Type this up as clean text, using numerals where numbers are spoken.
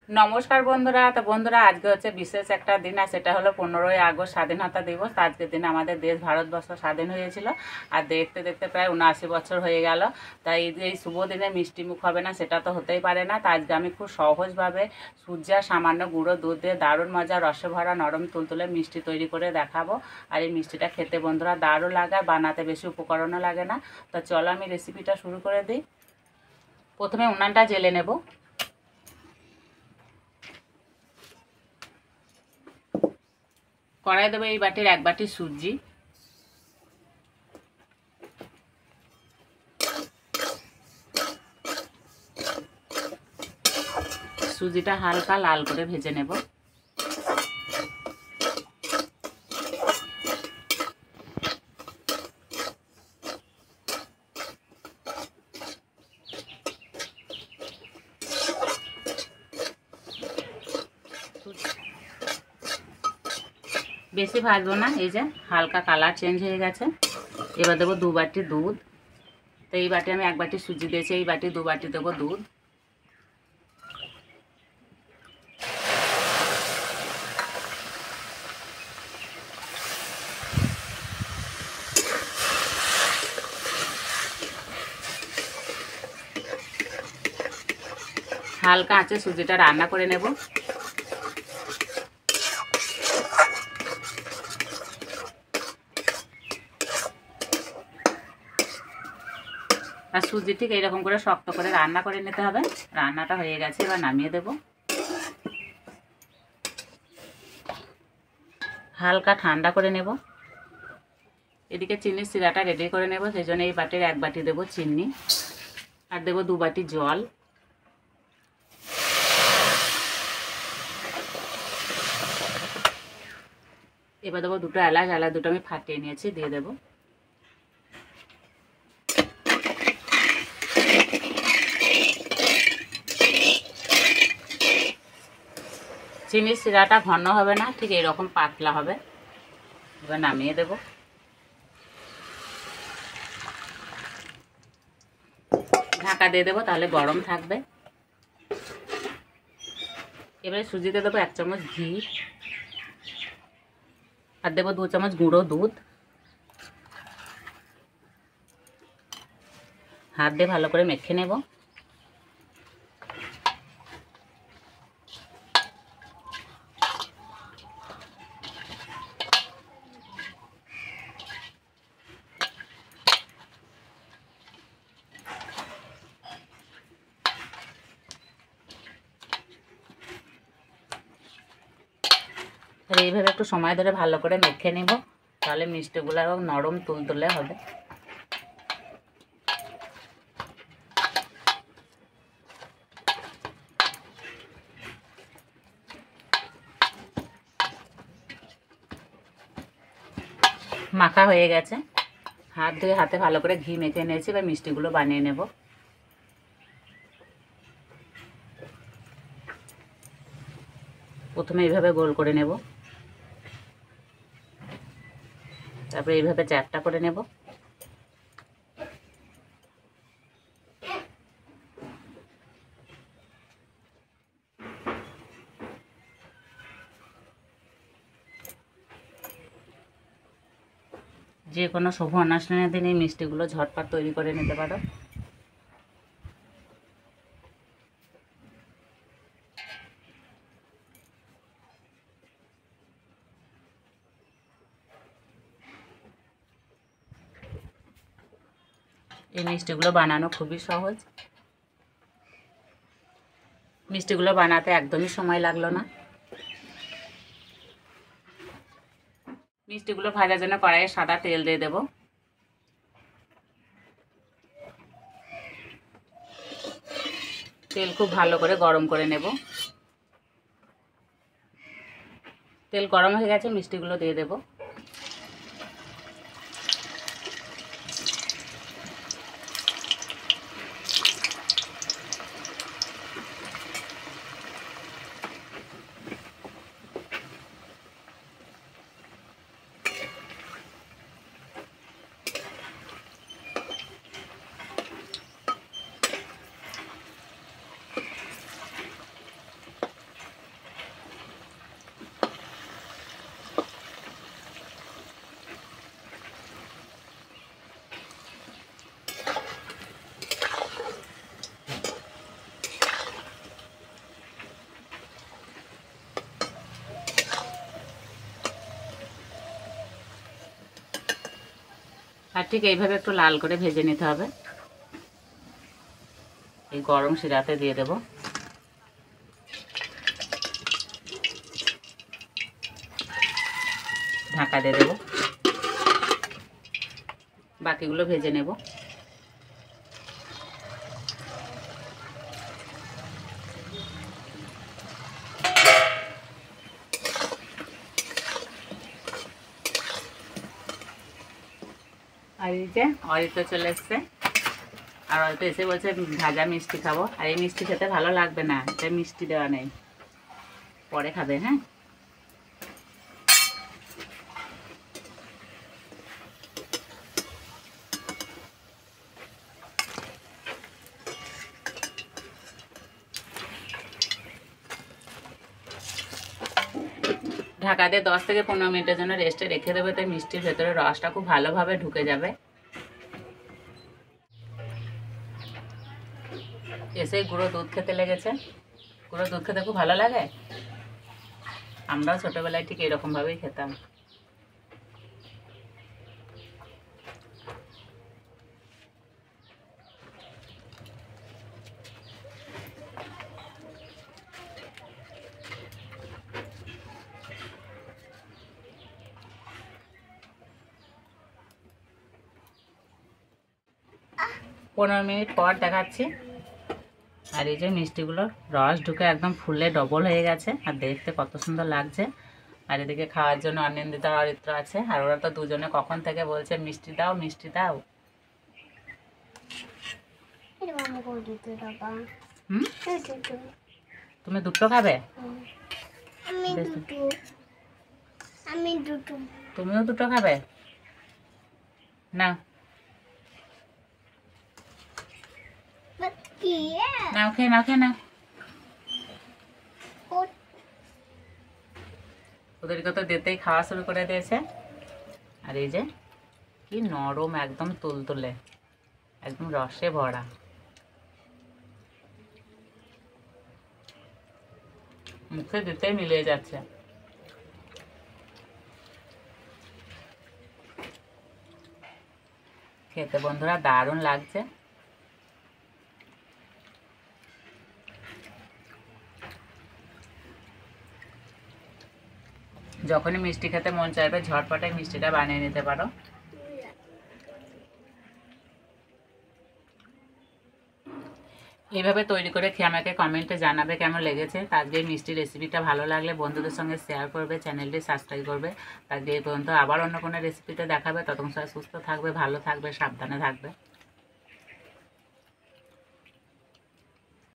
নমস্কার বন্ধুরা। তো বন্ধুরা, আজকে হচ্ছে বিশেষ একটা দিন, আর সেটা হলো 15ই আগস্ট, স্বাধীনতা দিবস। আজকের দিনে আমাদের দেশ ভারতবর্ষ স্বাধীন হয়েছিল, আর দেখতে দেখতে প্রায় 79 বছর হয়ে গেল। তাই এই শুভ দিনে মিষ্টি মুখ হবে না, সেটা তো হতেই পারে না। তা আজকে আমি খুব সহজভাবে সুজি আর সামান্য গুঁড়ো দুধ দিয়ে দারুণ মজা, রসে ভরা নরম তুলতুলে মিষ্টি তৈরি করে দেখাবো। আর এই মিষ্টিটা খেতে বন্ধুরা দারুণ লাগে, আর বানাতে বেশি উপকরণও লাগে না। তো চলো আমি রেসিপিটা শুরু করে দিই। প্রথমে উনানটা জ্বেলে নেব। কড়াই দেবো এই বাটির 1 বাটি সুজি। সুজিটা হালকা লাল করে ভেজে নেব। বেশি ভাজবো না, এই যে হালকা কালার চেঞ্জ হয়ে গেছে। এবার দেবো 2 বাটি দুধ। তো এই বাটি আমি 1 বাটি সুজি দিয়েছি, এই বাটি 2 বাটি দেবো দুধ। হালকা আঁচে সুজিটা রান্না করে নেব। আর সুজি ঠিক এইরকম করে শক্ত করে রান্না করে নিতে হবে। রান্নাটা হয়ে গেছে, এবার নামিয়ে দেব। হালকা ঠান্ডা করে নেব। এদিকে চিনির সিরাটা রেডি করে নেব, সেই জন্য এই বাটির 1 বাটি দেবো চিনি, আর দেবো 2 বাটি জল। এবার দেবো 2টো এলাচ, এলাচ দুটো আমি ফাটিয়ে নিয়েছি, দিয়ে দেবো। চিনির সিরাটা ঘন হবে না, ঠিক এরকম পাতলা হবে। এবার নামিয়ে দেব। ঢাকা দিয়ে দেবো, তাহলে গরম থাকবে। এবারে সুজিতে দেবো 1 চামচ ঘি, আর দেবো 2 চামচ গুঁড়ো দুধ। হাত দিয়ে ভালো করে মেখে নেব। আর এইভাবে একটু সময় ধরে ভালো করে মেখে নেব, তাহলে মিষ্টিগুলো নরম তুলতুলে হবে। মাখা হয়ে গেছে, হাত ধুয়ে হাতে ভালো করে ঘি মেখে নিয়েছি। এবার মিষ্টিগুলো বানিয়ে নেব। প্রথমে এইভাবে গোল করে নেব, তারপরে এইভাবে চ্যাপটা করে নেব। যে কোনো শুভ অনুষ্ঠানের দিন এই মিষ্টিগুলো ঝটপট তৈরি করে নিতে পারো। এই মিষ্টিগুলো বানানো খুবই সহজ। মিষ্টিগুলো বানাতে একদমই সময় লাগলো না। মিষ্টিগুলো ভাজার জন্য কড়াইয়ে সাদা তেল দিয়ে দেব। তেল খুব ভালো করে গরম করে নেব। তেল গরম হয়ে গেছে, মিষ্টিগুলো দিয়ে দেব। আর ঠিক এইভাবে একটু লাল করে ভেজে নিতে হবে। এই গরম শিরাতে দিয়ে দেব। ঢাকা দিয়ে দেব, বাকিগুলো ভেজে নেব। আর এই যে অরিত্র চলে এসছে, আর অরিত্র এসে বলছে ভাজা মিষ্টি খাবো। আর এই মিষ্টি খেতে ভালো লাগবে না, এটা মিষ্টি দেওয়া নেই, পরে খাবে। হ্যাঁ, ঢাকা দিয়ে 10 থেকে 15 মিনিটের জন্য রেস্টে রেখে দেবে, তাই মিষ্টির ভেতরে রসটা খুব ভালোভাবে ঢুকে যাবে। এসে গুঁড়ো দুধ খেতে লেগেছে। গুঁড়ো দুধ খেতে খুব ভালো লাগে, আমরাও ছোটোবেলায় ঠিক এরকমভাবেই খেতাম। পনেরো মিনিট পর দেখাচ্ছি। আর এই যে মিষ্টিগুলোর রস ঢুকে একদম ফুলে ডবল হয়ে গেছে, আর দেখতে কত সুন্দর লাগছে। আর এদিকে খাওয়ার জন্য অনিন্দিতা অরিত্র আছে, আর ওরা তো দুজনে কখন থেকে বলছে মিষ্টি দাও মিষ্টি দাও। তুমি দুটো খাবে? তুমিও দুটো খাবে? না নাও, খেয়ে নাও, খেয়ে নাও। ওদেরকে তো দিতেই খাওয়া শুরু করে দিয়েছে। আর এই যে কি নরম, একদম তুলতুলে, একদম রসে ভরা। মুখে দিতেই মিলিয়ে যাচ্ছে। খেতে বন্ধুরা দারুণ লাগছে। যখনই মিষ্টি খেতে মন চাইবে ঝটপটে মিষ্টিটা বানিয়ে নিতে পারো। এইভাবে তৈরি করে খেয়ে আমাকে কমেন্টে জানাবে কেমন লেগেছে। আজকে এই মিষ্টি রেসিপিটা ভালো লাগলে বন্ধুদের সঙ্গে শেয়ার করবে, চ্যানেলটি সাবস্ক্রাইব করবে। আজকে এই পর্যন্ত, আবার অন্য কোনো রেসিপিতে দেখাবে। ততক্ষণ সবাই সুস্থ থাকবে, ভালো থাকবে, সাবধানে থাকবে।